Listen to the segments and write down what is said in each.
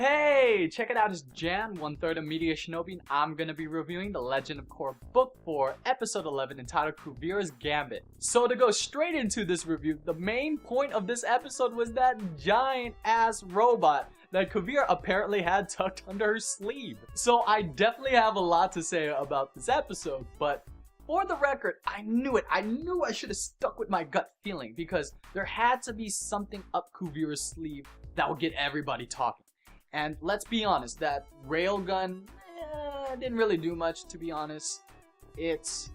Hey, check it out, it's Jan, 1/3 of MediaShinobi, and I'm gonna be reviewing The Legend of Korra Book 4, Episode 11, entitled Kuvira's Gambit. So to go straight into this review, the main point of this episode was that giant-ass robot that Kuvira apparently had tucked under her sleeve. So I definitely have a lot to say about this episode, but for the record, I knew it. I knew I should have stuck with my gut feeling because there had to be something up Kuvira's sleeve that would get everybody talking. And let's be honest, that railgun didn't really do much, to be honest. It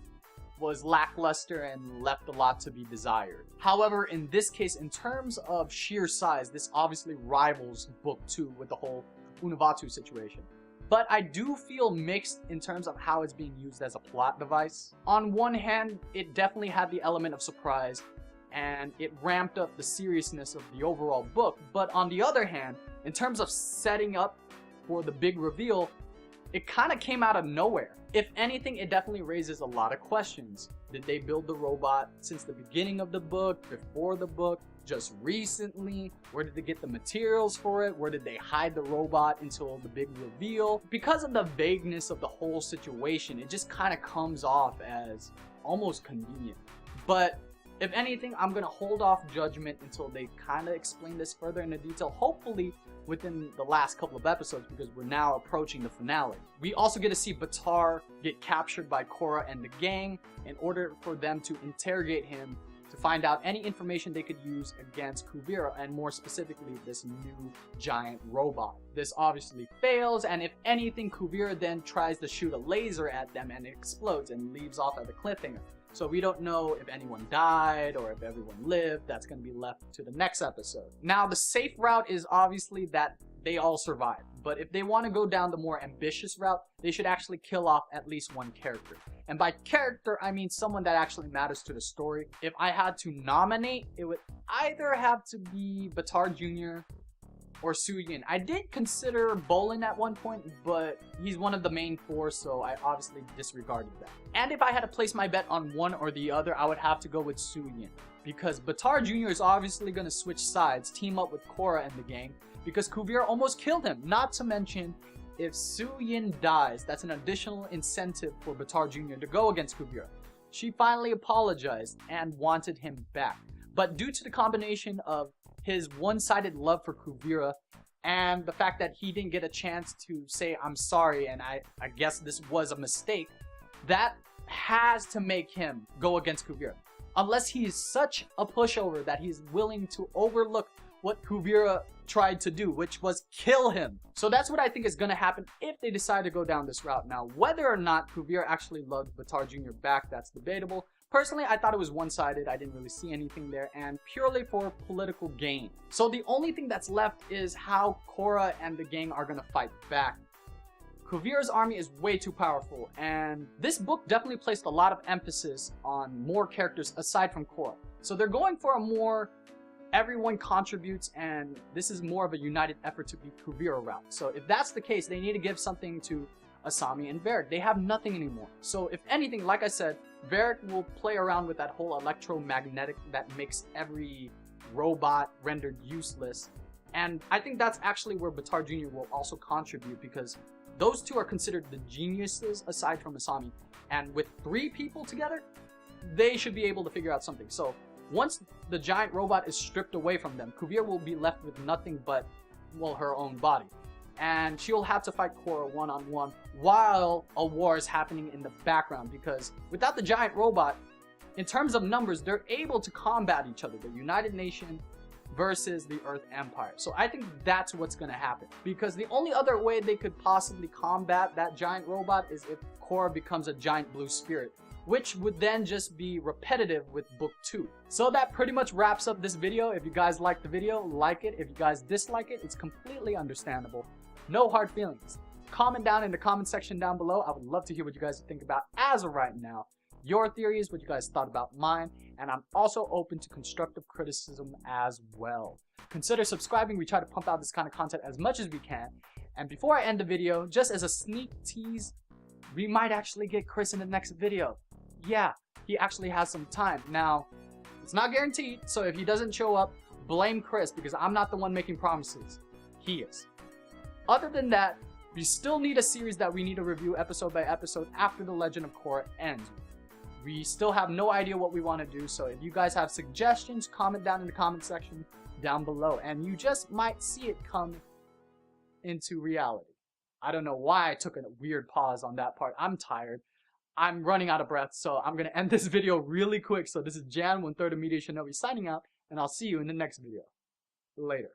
was lackluster and left a lot to be desired. However, in this case, in terms of sheer size, this obviously rivals Book 2 with the whole Unavatu situation. But I do feel mixed in terms of how it's being used as a plot device. On one hand, it definitely had the element of surprise, and it ramped up the seriousness of the overall book. But on the other hand, in terms of setting up for the big reveal, it kind of came out of nowhere. If anything, it definitely raises a lot of questions. Did they build the robot since the beginning of the book, before the book, just recently? Where did they get the materials for it? Where did they hide the robot until the big reveal? Because of the vagueness of the whole situation, it just kind of comes off as almost convenient. But if anything, I'm going to hold off judgment until they kind of explain this further in detail, hopefully within the last couple of episodes, because we're now approaching the finale. We also get to see Batar get captured by Korra and the gang in order for them to interrogate him to find out any information they could use against Kuvira, and more specifically, this new giant robot. This obviously fails, and if anything, Kuvira then tries to shoot a laser at them and it explodes and leaves off at the cliffhanger. So we don't know if anyone died or if everyone lived. That's going to be left to the next episode. Now, the safe route is obviously that they all survive. But if they want to go down the more ambitious route, they should actually kill off at least one character. And by character, I mean someone that actually matters to the story. If I had to nominate, it would either have to be Batar Jr. or Suyin. I did consider Bolin at one point, but he's one of the main four, so I obviously disregarded that. And if I had to place my bet on one or the other, I would have to go with Suyin, because Batar Jr. is obviously going to switch sides, team up with Korra and the gang, because Kuvira almost killed him. Not to mention, if Suyin dies, that's an additional incentive for Batar Jr. to go against Kuvira. She finally apologized and wanted him back. But due to the combination of his one-sided love for Kuvira and the fact that he didn't get a chance to say, I'm sorry, and I guess this was a mistake, that has to make him go against Kuvira. Unless he is such a pushover that he's willing to overlook what Kuvira tried to do, which was kill him. So that's what I think is going to happen if they decide to go down this route. Now, whether or not Kuvira actually loved Batar Jr. back, that's debatable. Personally, I thought it was one-sided. I didn't really see anything there, and purely for political gain. So the only thing that's left is how Korra and the gang are going to fight back. Kuvira's army is way too powerful, and this book definitely placed a lot of emphasis on more characters aside from Korra. So they're going for a more everyone contributes, and this is more of a united effort to beat Kuvira route. So if that's the case, they need to give something to Asami and Varrick. They have nothing anymore. So if anything, like I said, Varrick will play around with that whole electromagnetic that makes every robot rendered useless. And I think that's actually where Batar Jr. will also contribute, because those two are considered the geniuses aside from Asami. And with 3 people together, they should be able to figure out something. So once the giant robot is stripped away from them, Kuvira will be left with nothing but, well, her own body. And she'll have to fight Korra one-on-one while a war is happening in the background, because without the giant robot, in terms of numbers, they're able to combat each other. The United Nation versus the Earth Empire. So I think that's what's going to happen, because the only other way they could possibly combat that giant robot is if Korra becomes a giant blue spirit, which would then just be repetitive with Book 2. So that pretty much wraps up this video. If you guys liked the video, like it. If you guys dislike it, it's completely understandable. No hard feelings. Comment down in the comment section down below. I would love to hear what you guys think about as of right now. Your theories, what you guys thought about mine, and I'm also open to constructive criticism as well. Consider subscribing. We try to pump out this kind of content as much as we can. And before I end the video, just as a sneak tease, we might actually get Chris in the next video. Yeah, he actually has some time. Now, it's not guaranteed, so if he doesn't show up, blame Chris, because I'm not the one making promises. He is. Other than that, we still need a series that we need to review episode by episode after The Legend of Korra ends. We still have no idea what we want to do, so if you guys have suggestions, comment down in the comment section down below, and you just might see it come into reality. I don't know why I took a weird pause on that part. I'm tired. I'm running out of breath, so I'm going to end this video really quick. So this is Jan, 1/3 of MediaShinobi signing out, and I'll see you in the next video. Later.